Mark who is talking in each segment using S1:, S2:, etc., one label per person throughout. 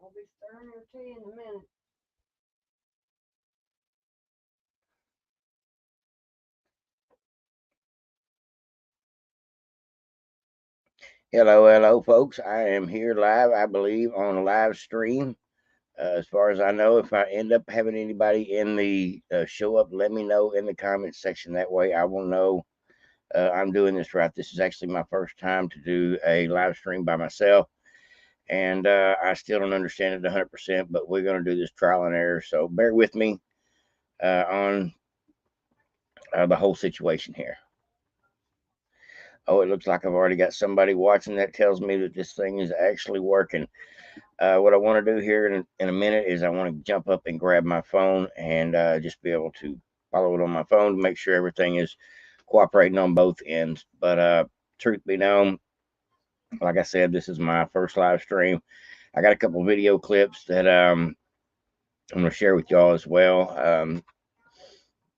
S1: I'll be stirring your tea in a minute.
S2: Hello, folks. I am here live, I believe, on a live stream. As far as I know, if I end up having anybody in the show up, let me know in the comments section. That way I will know I'm doing this right. This is actually my first time to do a live stream by myself, and I still don't understand it 100%, but we're going to do this trial and error. So bear with me on the whole situation here. Oh, it looks like I've already got somebody watching. That tells me that this thing is actually working. What I want to do here in a minute is I want to jump up and grab my phone and just be able to follow it on my phone to make sure everything is cooperating on both ends. But truth be known, like I said, this is my first live stream. I got a couple video clips that I'm going to share with y'all as well.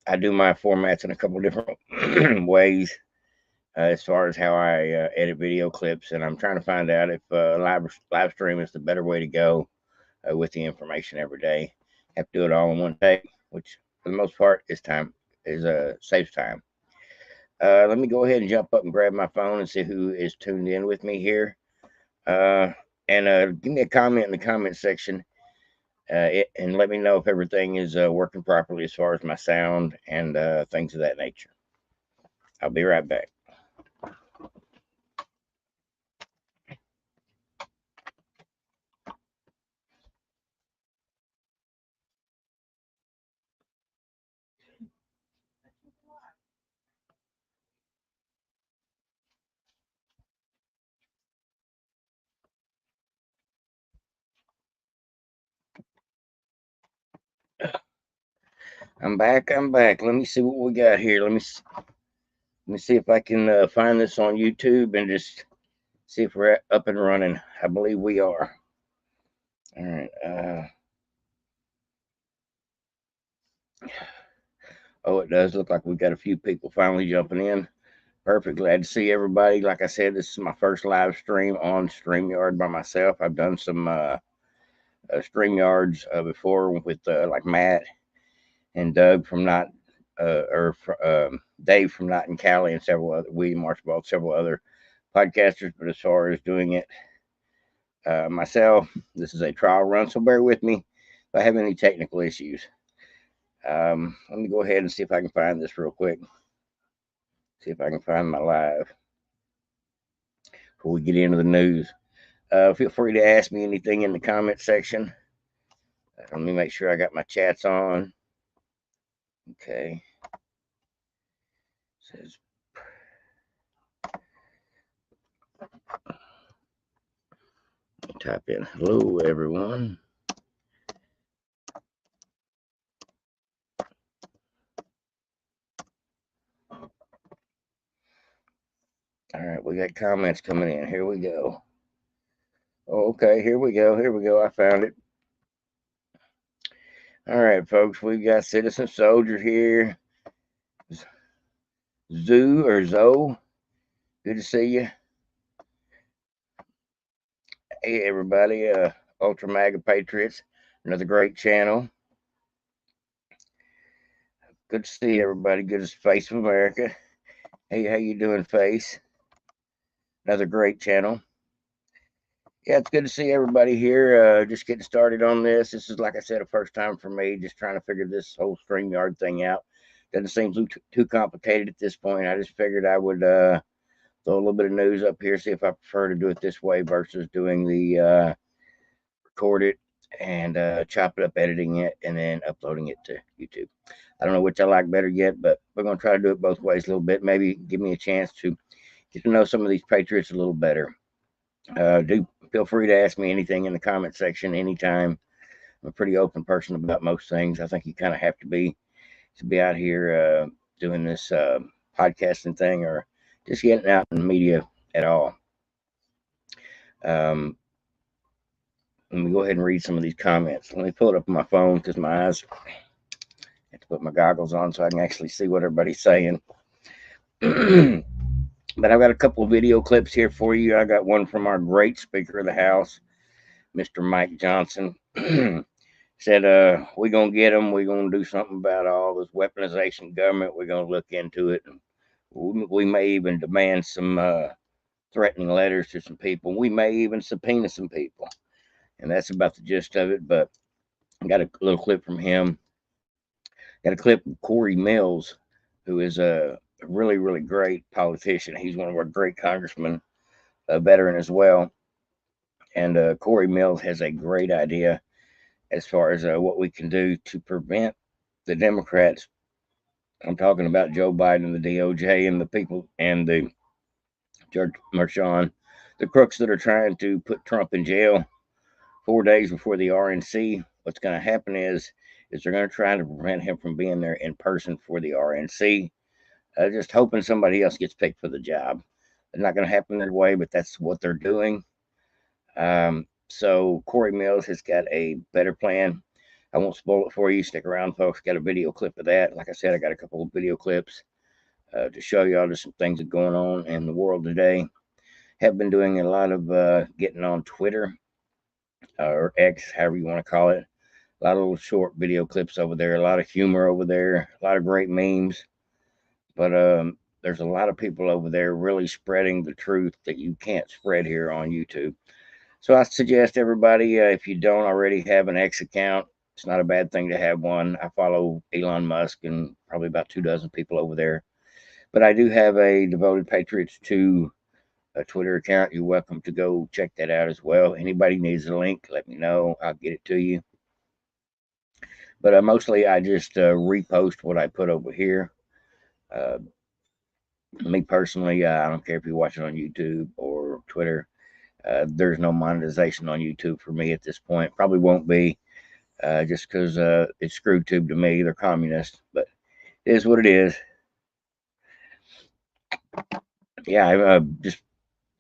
S2: I do my formats in a couple different ways. As far as how I edit video clips, and I'm trying to find out if live stream is the better way to go with the information every day. Have to do it all in one take, which for the most part is saves time. Let me go ahead and jump up and grab my phone and see who is tuned in with me here. And give me a comment in the comment section and let me know if everything is working properly as far as my sound and things of that nature. I'll be right back. I'm back. Let me see what we got here. Let me see if I can find this on YouTube and just see if we're up and running. I believe we are. All right. Oh, it does look like we've got a few people finally jumping in. Perfect. Glad to see everybody. Like I said, this is my first live stream on Streamyard by myself. I've done some Streamyards before with like Matt and Doug from Not, Dave from Not in Cali, and several other, William Archibald, several other podcasters. But as far as doing it myself, this is a trial run, so bear with me if I have any technical issues. Let me go ahead and see if I can find this real quick. See if I can find my live before we get into the news. Feel free to ask me anything in the comment section. Let me make sure I got my chats on. Okay. Says type in hello everyone. All right, we got comments coming in. Here we go. Oh, okay, here we go. I found it. All right, folks, we've got Citizen Soldier here. Zoo or Zoe, good to see you. Hey, everybody, Ultra MAGA Patriots, another great channel. Good to see everybody. Good as Face of America. Hey, how you doing, Face? Another great channel. Yeah, it's good to see everybody here. Just getting started on this. This is, like I said, a first time for me, just trying to figure this whole StreamYard thing out. Doesn't seem too complicated at this point. I just figured I would throw a little bit of news up here, see if I prefer to do it this way versus doing the record it and chop it up, editing it, and then uploading it to YouTube. I don't know which I like better yet, but we're going to try to do it both ways a little bit. Maybe give me a chance to get to know some of these Patriots a little better. Do feel free to ask me anything in the comment section anytime. I'm a pretty open person about most things. I think you kind of have to be out here doing this podcasting thing or just getting out in the media at all. Let me go ahead and read some of these comments. Let me pull it up on my phone because my eyes, I have to put my goggles on so I can actually see what everybody's saying. But I've got a couple of video clips here for you. I got one from our great Speaker of the House, Mr. Mike Johnson, said, we're going to get them. We're going to do something about all this weaponization government. We're going to look into it. And we may even demand some threatening letters to some people. We may even subpoena some people. And that's about the gist of it. But I got a little clip from him. Got a clip of Corey Mills, who is a really, really great politician. He's one of our great congressmen, a veteran as well. And Corey Mills has a great idea as far as what we can do to prevent the Democrats. I'm talking about Joe Biden, the DOJ, and the people, and the Judge Merchan, the crooks that are trying to put Trump in jail 4 days before the RNC. What's going to happen is they're going to try to prevent him from being there in person for the RNC. Just hoping somebody else gets picked for the job. It's not going to happen that way, but that's what they're doing. So Corey Mills has got a better plan. I won't spoil it for you. Stick around, folks. Got a video clip of that. Like I said, I got a couple of video clips to show y'all just some things that are going on in the world today. Have been doing a lot of getting on Twitter or X, however you want to call it. A lot of little short video clips over there. A lot of humor over there. A lot of great memes. But there's a lot of people over there really spreading the truth that you can't spread here on YouTube. So I suggest everybody, if you don't already have an X account, it's not a bad thing to have one. I follow Elon Musk and probably about 24 people over there. But I do have a Devoted Patriots 2 Twitter account. You're welcome to go check that out as well. Anybody needs a link, let me know. I'll get it to you. But mostly I just repost what I put over here. Me personally, I don't care if you watch it on YouTube or Twitter. There's no monetization on YouTube for me at this point. Probably won't be, just because it's screwed tube to me. They're communists, but it is what it is. Yeah, I just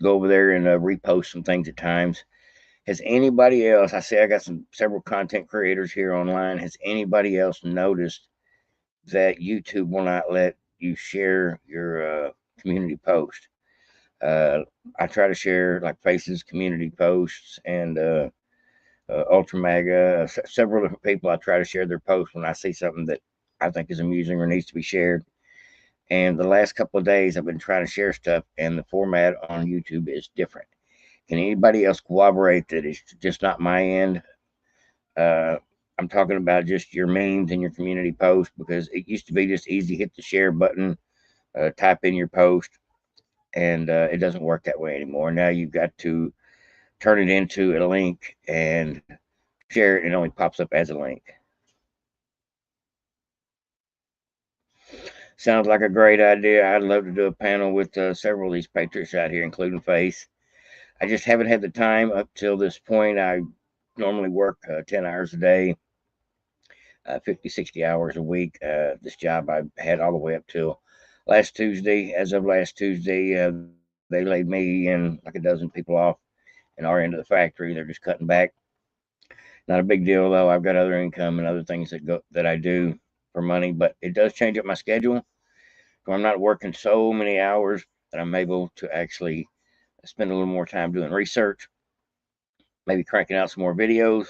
S2: go over there and repost some things at times. Has anybody else? I say I got several content creators here online. Has anybody else noticed that YouTube will not let you share your community post? I try to share like Faces community posts and Ultra Mega, several different people. I try to share their posts when I see something that I think is amusing or needs to be shared. And the last couple of days, I've been trying to share stuff, and the format on YouTube is different. Can anybody else corroborate that it's just not my end? I'm talking about just your memes and your community post, because it used to be just easy, hit the share button, type in your post, and it doesn't work that way anymore. Now you've got to turn it into a link and share it, and it only pops up as a link. Sounds like a great idea. I'd love to do a panel with several of these patriots out here, including Face. I just haven't had the time up till this point. I normally work 10 hours a day, 50, 60 hours a week. This job I had all the way up till last Tuesday. As of last Tuesday, they laid me and like a dozen people off in our end of the factory. They're just cutting back. Not a big deal though. I've got other income and other things that I do for money, but it does change up my schedule. So I'm not working so many hours that I'm able to actually spend a little more time doing research, maybe cranking out some more videos,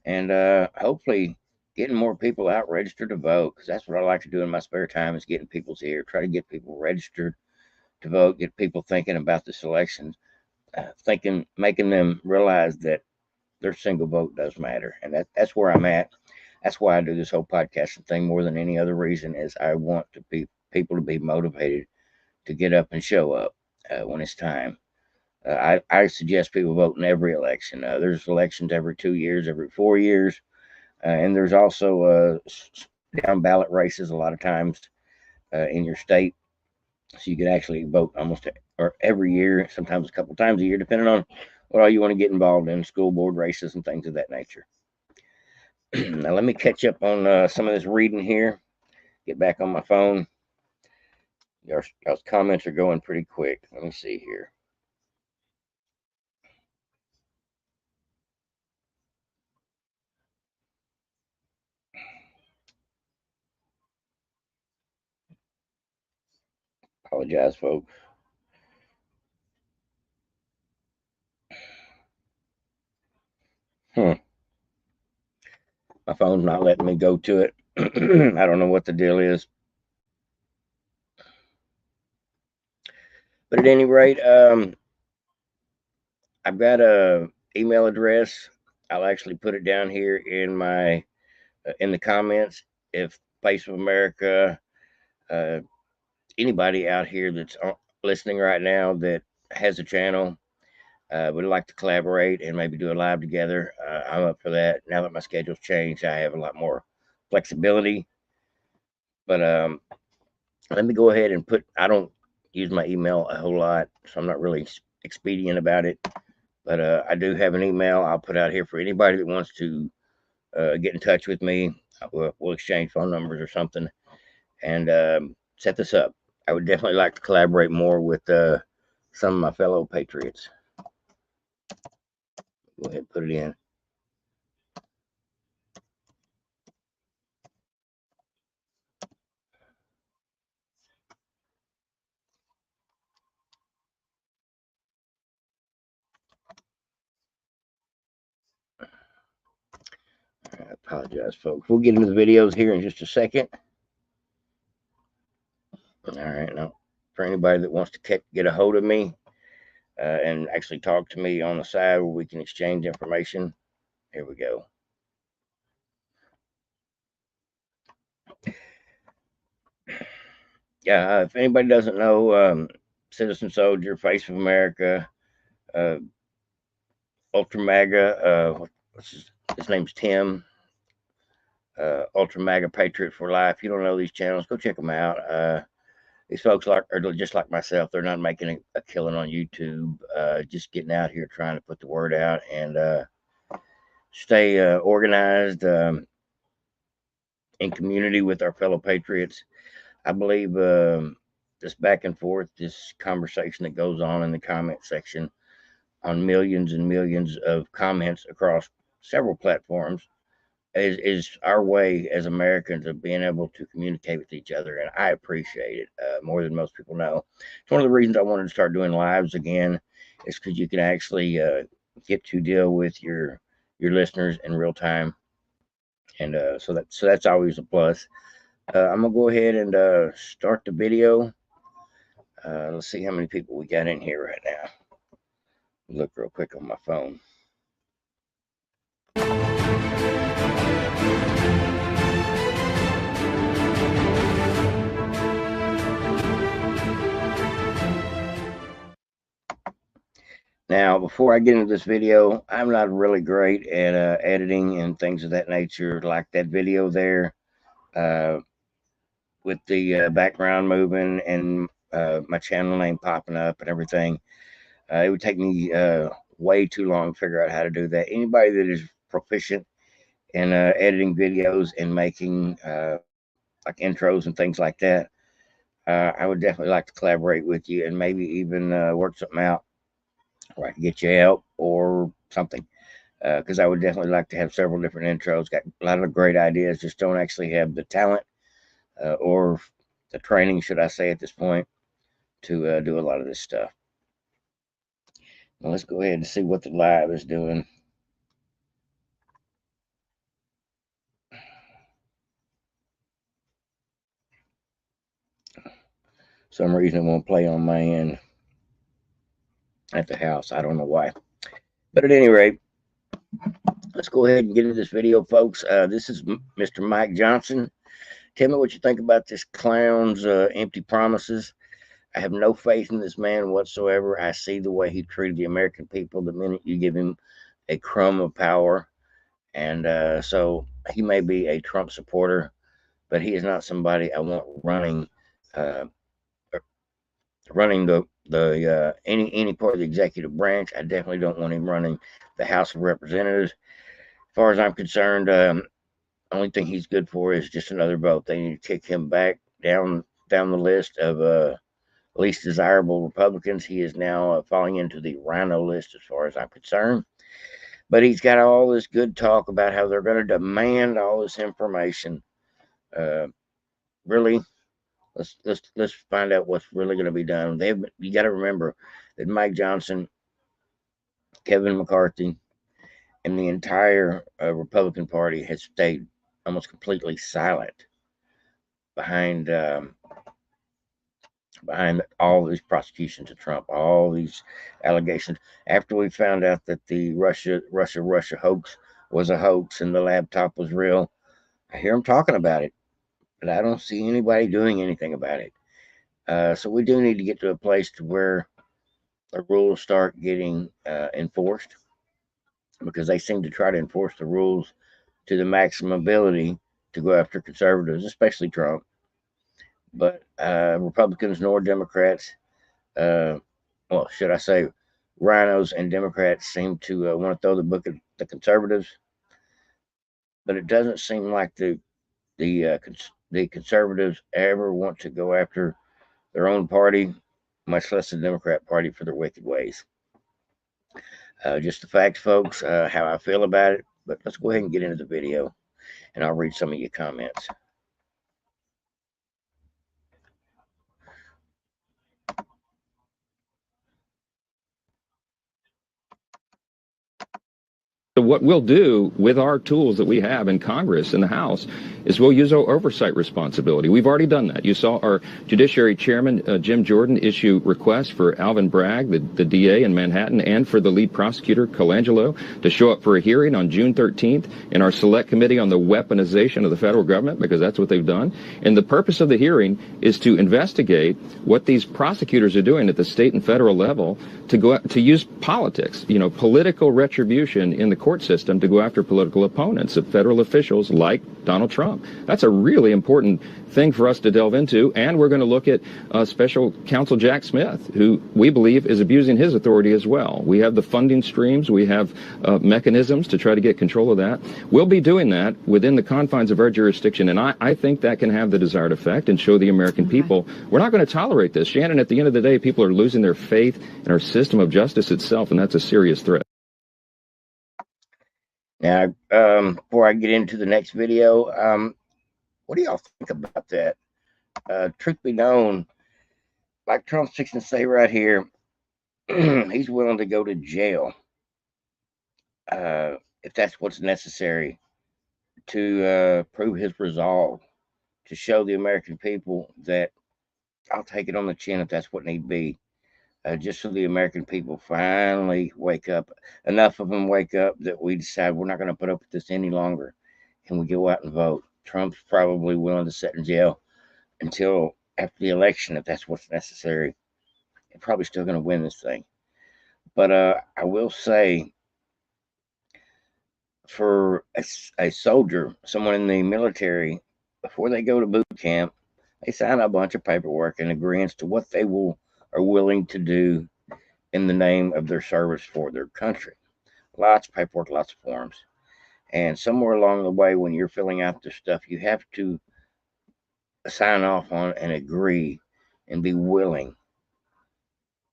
S2: and hopefully getting more people out registered to vote, because that's what I like to do in my spare time, is getting people's ear, try to get people registered to vote, get people thinking about this election, making them realize that their single vote does matter. And that's where I'm at. That's why I do this whole podcasting thing more than any other reason, is I want people to be motivated to get up and show up when it's time. I suggest people vote in every election. There's elections every 2 years, every 4 years, and there's also down ballot races a lot of times in your state. So you can actually vote almost or every year, sometimes a couple times a year, depending on what all you want to get involved in, school board races and things of that nature. Now let me catch up on some of this reading here. Get back on my phone. Y'all's comments are going pretty quick. Let me see here. Apologize, folks. My phone's not letting me go to it. I don't know what the deal is. But at any rate, I've got a email address. I'll actually put it down here in my in the comments. If Face of America, anybody out here that's listening right now that has a channel, would like to collaborate and maybe do a live together, I'm up for that. Now that my schedule's changed, I have a lot more flexibility. But let me go ahead and I don't use my email a whole lot, so I'm not really expedient about it. But I do have an email I'll put out here for anybody that wants to get in touch with me. We'll exchange phone numbers or something and set this up. I would definitely like to collaborate more with some of my fellow patriots. Go ahead and put it in. I apologize, folks. We'll get into the videos here in just a second. All right, now for anybody that wants to get a hold of me and actually talk to me on the side where we can exchange information, here we go. Yeah, if anybody doesn't know, Citizen Soldier, Face of America, Ultra MAGA, his name's Tim. Ultra MAGA Patriot for Life. If you don't know these channels, go check them out. These folks are just like myself. They're not making a killing on YouTube. Just getting out here trying to put the word out and stay organized in community with our fellow patriots. I believe this back and forth, this conversation that goes on in the comment section on millions and millions of comments across several platforms is our way as Americans of being able to communicate with each other, and I appreciate it more than most people know. It's one of the reasons I wanted to start doing lives again, is because you can actually get to deal with your listeners in real time, and so that's always a plus. I'm gonna go ahead and start the video. Let's see how many people we got in here right now. Look real quick on my phone. Now, before I get into this video, I'm not really great at editing and things of that nature, like that video there with the background moving and my channel name popping up and everything. It would take me way too long to figure out how to do that. Anybody that is proficient in editing videos and making like intros and things like that, I would definitely like to collaborate with you and maybe even work something out where I can get you help or something. Because I would definitely like to have several different intros. Got a lot of great ideas, just don't actually have the talent or the training, should I say, at this point, to do a lot of this stuff. Now let's go ahead and see what the live is doing. Some reason it won't play on my end at the house. I don't know why. But at any rate, let's go ahead and get into this video, folks. This is Mr. Mike Johnson. Tell me what you think about this clown's empty promises. I have no faith in this man whatsoever. I see the way he treated the American people the minute you give him a crumb of power. And so he may be a Trump supporter, but he is not somebody I want running any part of the executive branch. I definitely don't want him running the House of Representatives. As far as I'm concerned, only thing he's good for is just another vote. They need to kick him back down the list of least desirable Republicans. He is now falling into the rhino list as far as I'm concerned. But he's got all this good talk about how they're going to demand all this information. Really, let's find out what's really going to be done. You got to remember that Mike Johnson, Kevin McCarthy, and the entire Republican Party has stayed almost completely silent behind behind all these prosecutions of Trump, all these allegations. After we found out that the Russia hoax was a hoax and the laptop was real, I hear them talking about it, but I don't see anybody doing anything about it. So we do need to get to a place to where the rules start getting enforced, because they seem to try to enforce the rules to the maximum ability to go after conservatives, especially Trump. But Republicans nor Democrats, well, should I say, rhinos and Democrats seem to want to throw the book at the conservatives. But it doesn't seem like the conservatives ever want to go after their own party, much less the Democrat Party, for their wicked ways. Just the facts, folks, how I feel about it. But let's go ahead and get into the video, and I'll read some of your comments.
S3: So what we'll do with our tools that we have in Congress, in the House, is we'll use our oversight responsibility. We've already done that. You saw our Judiciary Chairman, Jim Jordan, issue requests for Alvin Bragg, the DA in Manhattan, and for the lead prosecutor, Colangelo, to show up for a hearing on June 13th in our Select Committee on the Weaponization of the Federal Government, because that's what they've done. And the purpose of the hearing is to investigate what these prosecutors are doing at the state and federal level to go to use politics, political retribution in the court system to go after political opponents of federal officials like Donald Trump. That's a really important thing for us to delve into, and we're going to look at Special Counsel Jack Smith, who we believe is abusing his authority as well. We have the funding streams, we have mechanisms to try to get control of that. We'll be doing that within the confines of our jurisdiction, and I think that can have the desired effect and show the American people we're not going to tolerate this. Shannon, at the end of the day, people are losing their faith in our system of justice itself, and that's a serious threat.
S2: Now, before I get into the next video, what do y'all think about that? Truth be known, like Trump's fixing to say right here, he's willing to go to jail if that's what's necessary to prove his resolve, to show the American people that I'll take it on the chin if that's what need be. Just so the American people finally wake up. Enough of them wake up that we decide we're not going to put up with this any longer. And we go out and vote. Trump's probably willing to sit in jail until after the election, if that's what's necessary. They're probably still going to win this thing. But I will say, for a soldier, someone in the military, before they go to boot camp, they sign a bunch of paperwork and agreements to what they are willing to do in the name of their service for their country. Lots of paperwork, lots of forms. And somewhere along the way, when you're filling out this stuff, you have to sign off on and agree and be willing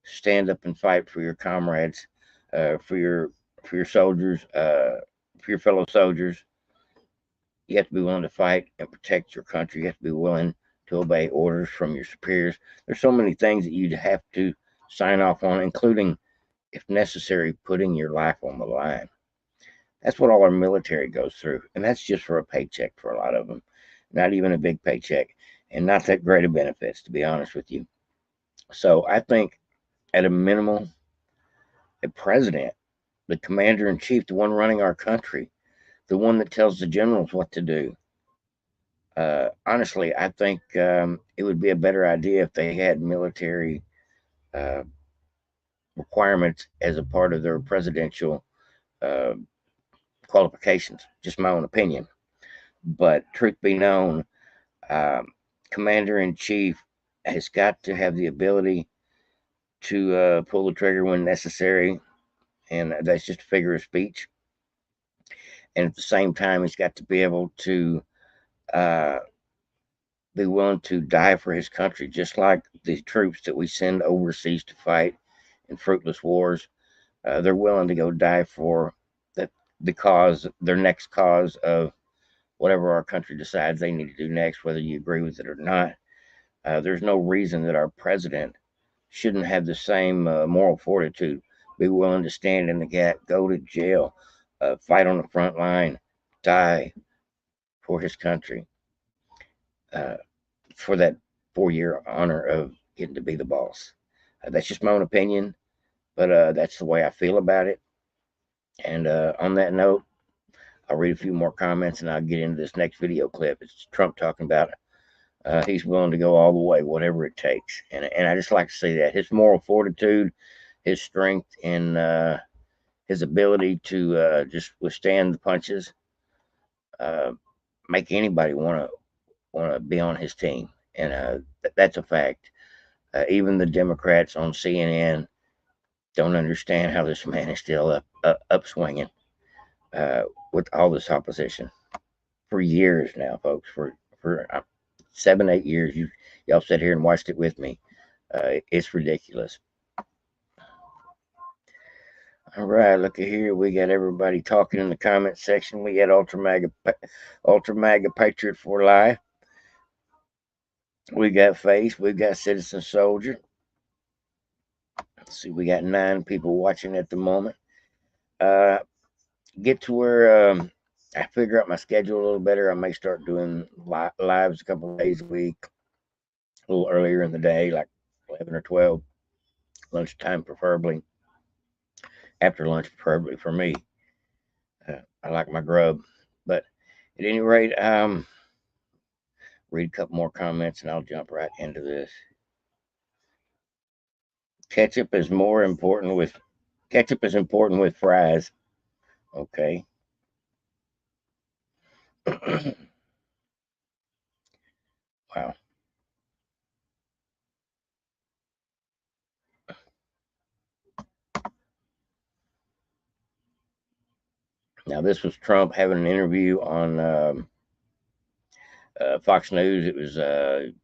S2: to stand up and fight for your comrades, for your soldiers, for your fellow soldiers. You have to be willing to fight and protect your country. You have to be willing to obey orders from your superiors. There's so many things that you'd have to sign off on, including, if necessary, putting your life on the line. That's what all our military goes through, and that's just for a paycheck for a lot of them. Not even a big paycheck, and not that great of benefits, to be honest with you. So I think, at a minimum, a president, the commander-in-chief, the one running our country, the one that tells the generals what to do, honestly, I think it would be a better idea if they had military requirements as a part of their presidential qualifications. Just my own opinion. But truth be known, commander-in-chief has got to have the ability to pull the trigger when necessary, and that's just a figure of speech. And at the same time, he's got to be able to be willing to die for his country, just like the troops that we send overseas to fight in fruitless wars. They're willing to go die for the cause, their next cause of whatever our country decides they need to do next, whether you agree with it or not. There's no reason that our president shouldn't have the same moral fortitude, be willing to stand in the gap, go to jail, fight on the front line, die for his country, for that 4-year honor of getting to be the boss. That's just my own opinion, but that's the way I feel about it. And on that note, I'll read a few more comments and I'll get into this next video clip. It's Trump talking about he's willing to go all the way, whatever it takes. And I just like to see that. His moral fortitude, his strength, and his ability to just withstand the punches make anybody want to be on his team. And that's a fact. Even the Democrats on CNN don't understand how this man is still up swinging with all this opposition for years now, folks. For 7-8 years, y'all sat here and watched it with me. It's ridiculous. All right, look at here. We got everybody talking in the comment section. We got Ultra Mega Patriot for Life. We got Face. We got Citizen Soldier. Let's see, we got 9 people watching at the moment. Get to where I figure out my schedule a little better. I may start doing lives a couple of days a week, a little earlier in the day, like 11 or 12, lunchtime preferably. After lunch, preferably for me. I like my grub. But at any rate, read a couple more comments and I'll jump right into this. Ketchup is important with fries. Okay. Wow. Now, this was Trump having an interview on Fox News. It was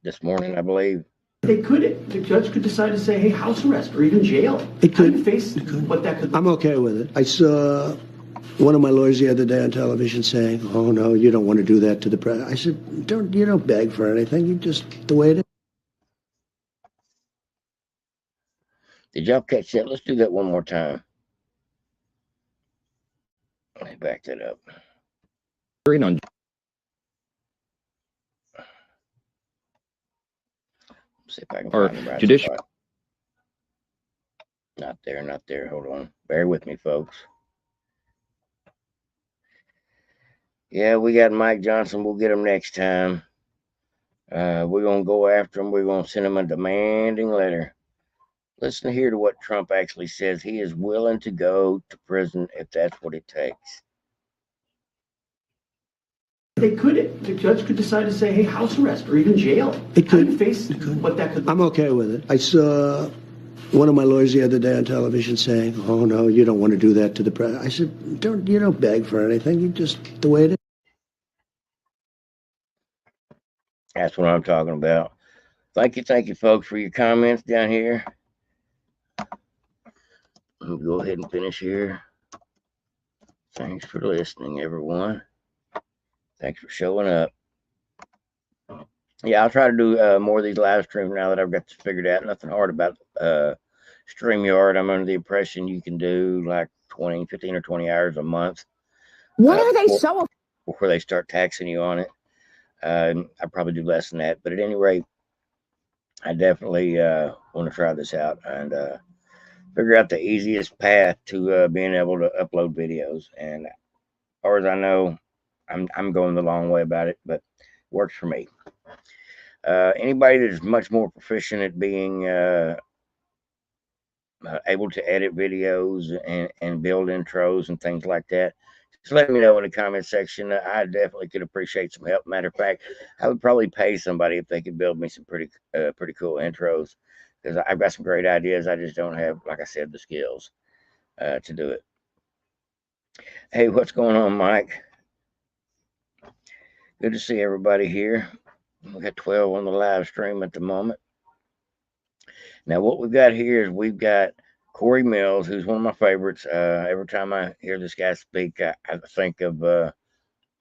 S2: this morning, I believe.
S4: The judge could decide to say, hey, house arrest or even jail. It could. How do you face what that could be? I'm okay with it. I saw one of my lawyers the other day on television saying, oh, no, you don't want to do that to the president. I said, you don't beg for anything. You just, the way it is.
S2: Did y'all catch that? Let's do that one more time. Let me back that up.
S3: On
S2: see if I can find the right
S3: judicial.
S2: spot. Not there. Hold on. Bear with me, folks. Yeah, we got Mike Johnson. We'll get him next time. We're going to go after him. We're going to send him a demanding letter. Listen here to what Trump actually says. He is willing to go to prison if that's what it takes.
S4: The judge could decide to say, hey, house arrest or even jail. It could. How do you face what that could be? I'm okay with it. I saw one of my lawyers the other day on television saying, oh, no, you don't want to do that to the president. I said, you don't beg for anything. You just, the way it is.
S2: That's what I'm talking about. Thank you, folks, for your comments down here. We'll go ahead and finish here. Thanks for listening, everyone. Thanks for showing up. Yeah, I'll try to do more of these live streams now that I've got this figured out. Nothing hard about Streamyard. I'm under the impression you can do like 15 or 20 hours a month.
S5: What are they so?
S2: Before they start taxing you on it. I probably do less than that. But at any rate, I definitely want to try this out and figure out the easiest path to being able to upload videos. And as far as I know, I'm going the long way about it, but it works for me. Anybody that is much more proficient at being able to edit videos and build intros and things like that, just let me know in the comment section. I definitely could appreciate some help. Matter of fact, I would probably pay somebody if they could build me some pretty cool intros, because I've got some great ideas. I just don't have, like I said, the skills to do it. Hey, what's going on, Mike? Good to see everybody here. We got 12 on the live stream at the moment. Now, what we've got here is we've got Corey Mills, who's one of my favorites. Every time I hear this guy speak, I think of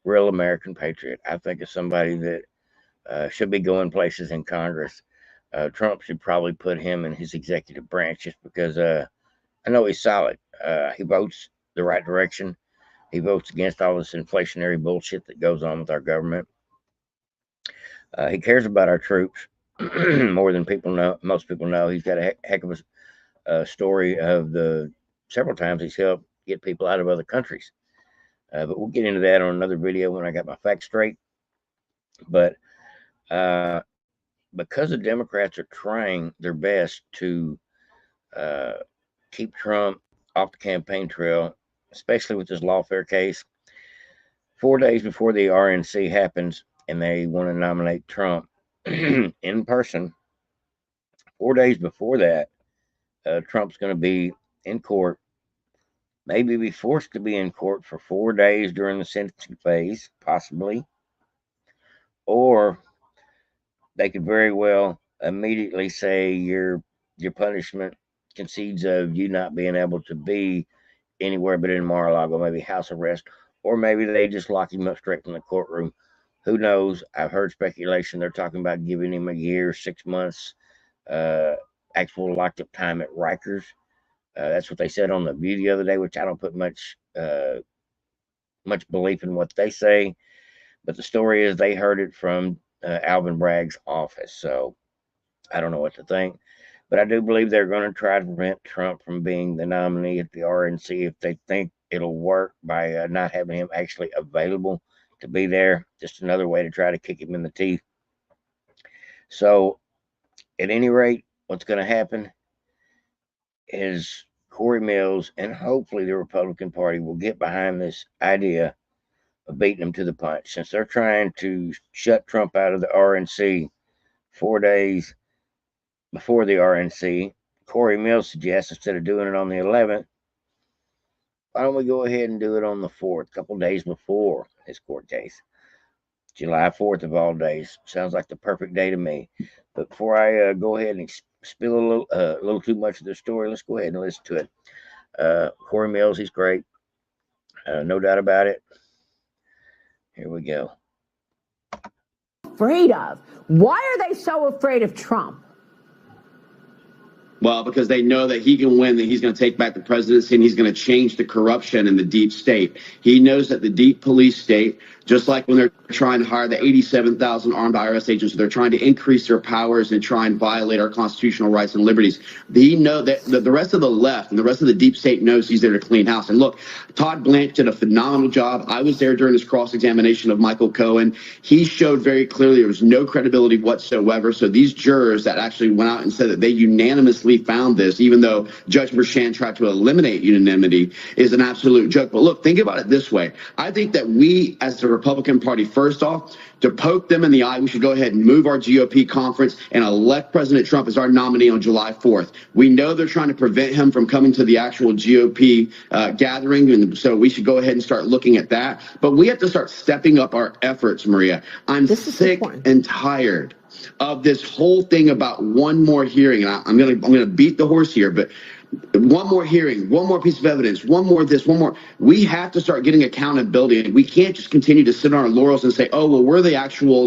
S2: real American patriot. I think of somebody that should be going places in Congress. Trump should probably put him in his executive branch just because I know he's solid. He votes the right direction. He votes against all this inflationary bullshit that goes on with our government. He cares about our troops more than most people know. He's got a heck of a story of the several times he's helped get people out of other countries. But we'll get into that on another video when I got my facts straight. But because the Democrats are trying their best to keep Trump off the campaign trail, especially with this lawfare case, 4 days before the RNC happens and they want to nominate Trump in person, 4 days before that, Trump's going to be in court, maybe be forced to be in court for 4 days during the sentencing phase, possibly, or they could very well immediately say your punishment concedes of you not being able to be anywhere but in Mar-a-Lago, maybe house arrest, or maybe they just lock him up straight from the courtroom. Who knows? I've heard speculation. They're talking about giving him a year, 6 months, actual locked up time at Rikers. That's what they said on The View the other day, which I don't put much belief in what they say. But the story is they heard it from Alvin Bragg's office. So I don't know what to think. But I do believe they're going to try to prevent Trump from being the nominee at the RNC if they think it'll work by not having him actually available to be there. Just another way to try to kick him in the teeth. So at any rate, what's going to happen is Corey Mills and hopefully the Republican Party will get behind this idea of beating him to the punch. Since they're trying to shut Trump out of the RNC 4 days before the RNC, Corey Mills suggests instead of doing it on the 11th, why don't we go ahead and do it on the 4th, a couple days before his court case? July 4th of all days. Sounds like the perfect day to me. But before I go ahead and spill a little too much of the story, let's go ahead and listen to it. Corey Mills, he's great. No doubt about it. Here we go.
S5: Afraid of? Why are they so afraid of Trump?
S6: Well, because they know that he can win, that he's going to take back the presidency, and he's going to change the corruption in the deep state. He knows that the deep police state, just like when they're trying to hire the 87,000 armed IRS agents, they're trying to increase their powers and try and violate our constitutional rights and liberties. He knows that the rest of the left and the rest of the deep state knows he's there to clean house. And look, Todd Blanche did a phenomenal job. I was there during his cross-examination of Michael Cohen. He showed very clearly there was no credibility whatsoever. So these jurors that actually went out and said that they unanimously found this, even though Judge Merchan tried to eliminate unanimity, is an absolute joke. But look, think about it this way. I think that we, as the Republican Party, first off, to poke them in the eye, we should go ahead and move our GOP conference and elect President Trump as our nominee on July 4th. We know they're trying to prevent him from coming to the actual GOP gathering, and so we should go ahead and start looking at that. But we have to start stepping up our efforts, Maria. I'm sick and tired of this whole thing about one more hearing. And I'm gonna beat the horse here, but one more hearing, one more piece of evidence, one more this, one more. We have to start getting accountability, and we can't just continue to sit on our laurels and say, oh, well, we're the actual,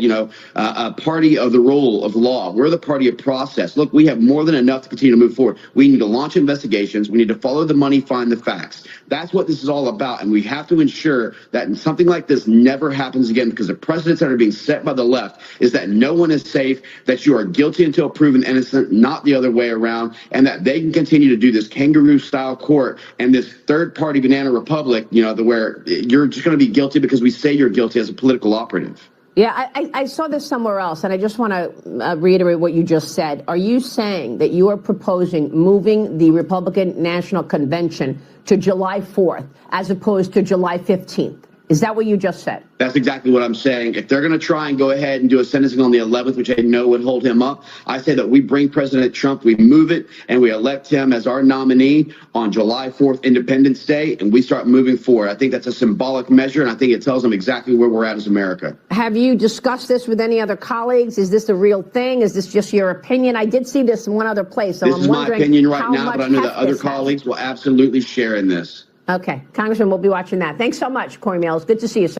S6: party of the rule of law. We're the party of process. Look, we have more than enough to continue to move forward. We need to launch investigations. We need to follow the money, find the facts. That's what this is all about, and we have to ensure that something like this never happens again, because the precedents that are being set by the left is that no one is safe, that you are guilty until proven innocent, not the other way around, and that they can continue to do this kangaroo-style court and this third-party banana republic, where you're just going to be guilty because we say you're guilty as a political operative.
S5: Yeah, I saw this somewhere else, and I just want to reiterate what you just said. Are you saying that you are proposing moving the Republican National Convention to July 4th as opposed to July 15th? Is that what you just said?
S6: That's exactly what I'm saying. If they're going to try and go ahead and do a sentencing on the 11th, which I know would hold him up, I say that we bring President Trump, we move it, and we elect him as our nominee on July 4th, Independence Day, and we start moving forward. I think that's a symbolic measure, and I think it tells them exactly where we're at as America.
S5: Have you discussed this with any other colleagues? Is this a real thing? Is this just your opinion? I did see this in one other place, so
S6: this
S5: I'm wondering.
S6: This is my opinion right now, but I know that other colleagues will absolutely share in this.
S5: Okay, Congressman, we'll be watching that. Thanks so much, Corey Mills. Good to see you, sir.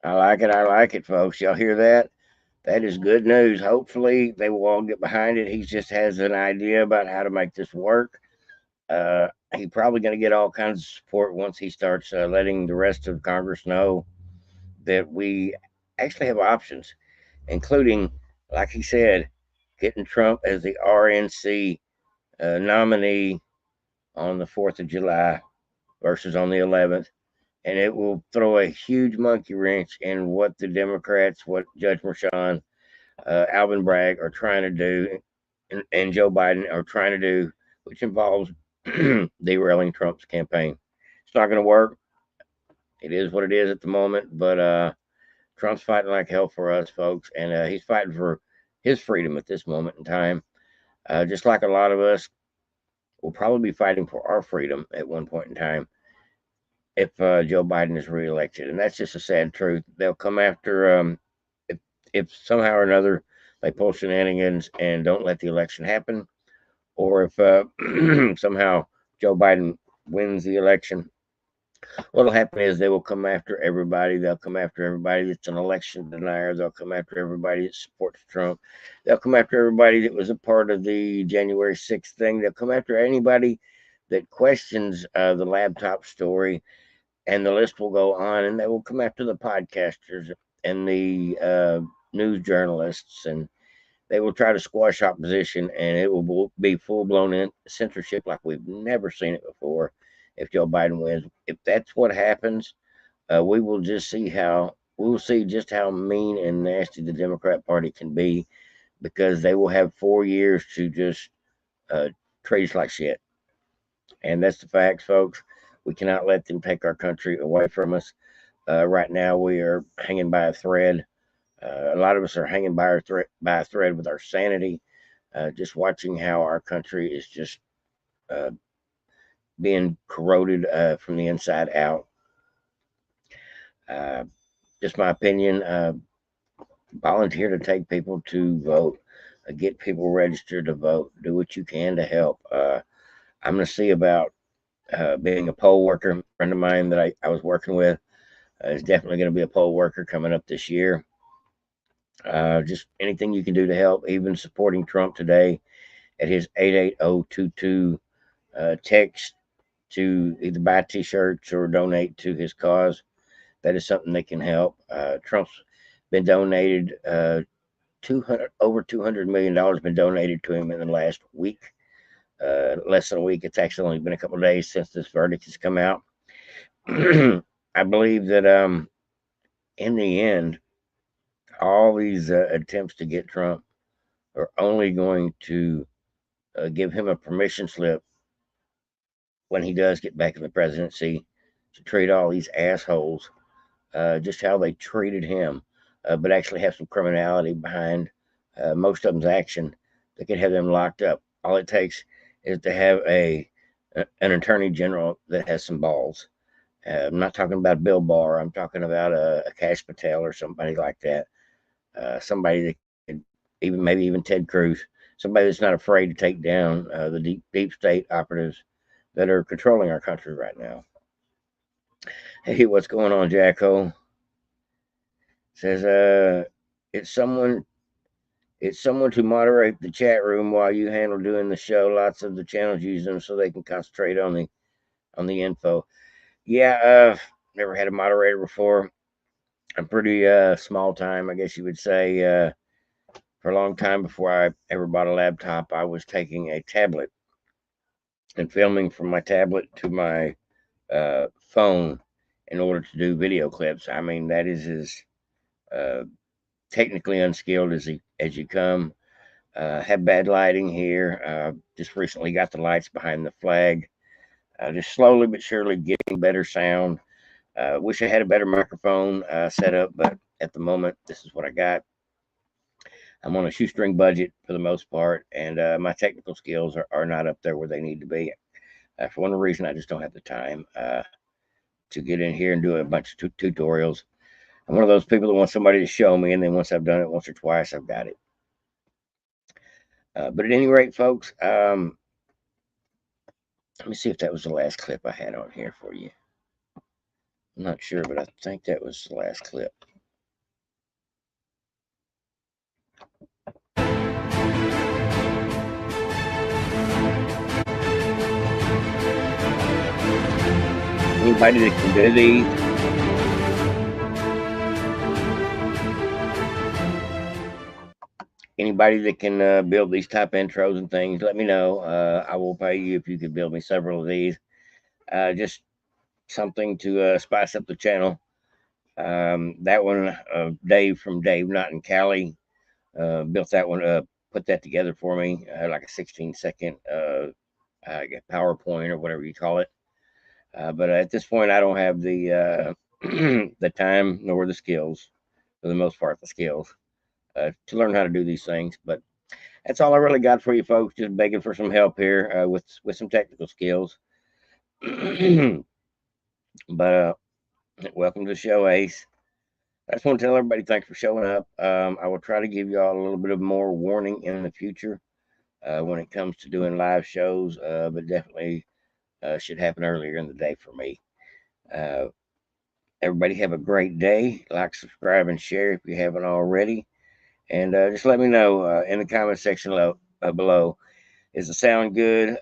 S2: I like it, folks. Y'all hear that? That is good news. Hopefully, they will all get behind it. He just has an idea about how to make this work. He's probably going to get all kinds of support once he starts letting the rest of Congress know that we actually have options, including, like he said, getting Trump as the RNC nominee on the 4th of July versus on the 11th. And it will throw a huge monkey wrench in what the Democrats, what Judge Merchan, Alvin Bragg are trying to do, and Joe Biden are trying to do, which involves derailing Trump's campaign. It's not going to work. It is what it is at the moment, but Trump's fighting like hell for us, folks, and he's fighting for his freedom at this moment in time. Just like a lot of us will probably be fighting for our freedom at one point in time if Joe Biden is reelected. And that's just a sad truth. They'll come after, if somehow or another they pull shenanigans and don't let the election happen, or if somehow Joe Biden wins the election, what'll happen is they will come after everybody. They'll come after everybody that's an election denier. They'll come after everybody that supports Trump. They'll come after everybody that was a part of the January 6th thing. They'll come after anybody that questions the laptop story, and the list will go on. And they will come after the podcasters and the news journalists, and they will try to squash opposition, and it will be full-blown censorship like we've never seen it before. If Joe Biden wins, if that's what happens, we will just see just how mean and nasty the Democrat Party can be, because they will have 4 years to just treat us like shit. And that's the facts, folks. We cannot let them take our country away from us. Right now, we are hanging by a thread. A lot of us are hanging by a thread with our sanity, just watching how our country is just being corroded from the inside out. Just my opinion. Volunteer to take people to vote. Get people registered to vote. Do what you can to help. I'm going to see about being a poll worker. A friend of mine that I was working with is definitely going to be a poll worker coming up this year. Just anything you can do to help, even supporting Trump today at his 88022 text to either buy t-shirts or donate to his cause. That is something that can help. Trump's been donated over $200 million been donated to him in the last week. Less than a week. It's actually only been a couple of days since this verdict has come out. I believe that in the end, all these attempts to get Trump are only going to give him a permission slip when he does get back in the presidency to treat all these assholes just how they treated him, but actually have some criminality behind most of them's action that could have them locked up. All it takes is to have an attorney general that has some balls. I'm not talking about Bill Barr. I'm talking about a Kash Patel or somebody like that. Somebody that could maybe even Ted Cruz. Somebody that's not afraid to take down the deep state operatives that are controlling our country right now. Hey, what's going on, Jacko? Says it's someone to moderate the chat room while you handle doing the show. Lots of the channels use them so they can concentrate on the info. Yeah, never had a moderator before. I'm pretty small time, I guess you would say. For a long time before I ever bought a laptop, I was taking a tablet and filming from my tablet to my phone in order to do video clips. I mean, that is as technically unskilled as you come. Have bad lighting here. Just recently got the lights behind the flag. Just slowly but surely getting better sound. Wish I had a better microphone set up, but at the moment, this is what I got. I'm on a shoestring budget for the most part, and my technical skills are not up there where they need to be. For one reason, I just don't have the time to get in here and do a bunch of tutorials. I'm one of those people that wants somebody to show me, and then once I've done it once or twice, I've got it. But at any rate, folks, let me see if that was the last clip I had on here for you. I'm not sure, but I think that was the last clip. Anybody that can do these, anybody that can build these type intros and things, let me know. I will pay you if you can build me several of these. Just something to spice up the channel. That one, Dave from Dave Not in Cali, built that one up, put that together for me, like a 16-second PowerPoint or whatever you call it. But at this point, I don't have the the time nor the skills, for the most part, the skills to learn how to do these things. But that's all I really got for you folks. Just begging for some help here with some technical skills. But welcome to the show, Ace. I just want to tell everybody thanks for showing up. I will try to give you all a little bit of more warning in the future when it comes to doing live shows, but definitely should happen earlier in the day for me. Everybody have a great day. Like, subscribe, and share if you haven't already. And just let me know in the comment section below. Is the sound good?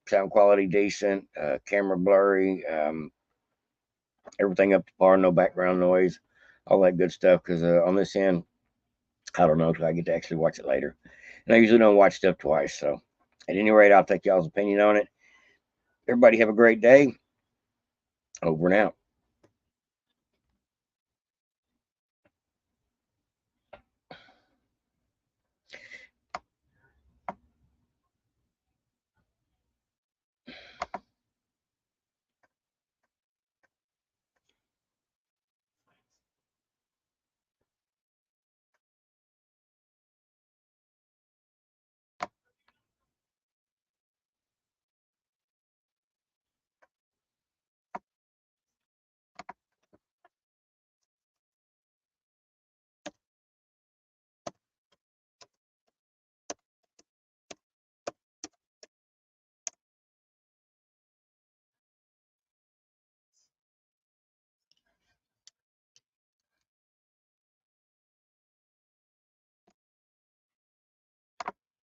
S2: Sound quality decent? Camera blurry? Everything up to par, no background noise, all that good stuff. Because on this end, I don't know until I get to actually watch it later. And I usually don't watch stuff twice. So at any rate, I'll take y'all's opinion on it. Everybody have a great day. Over and out.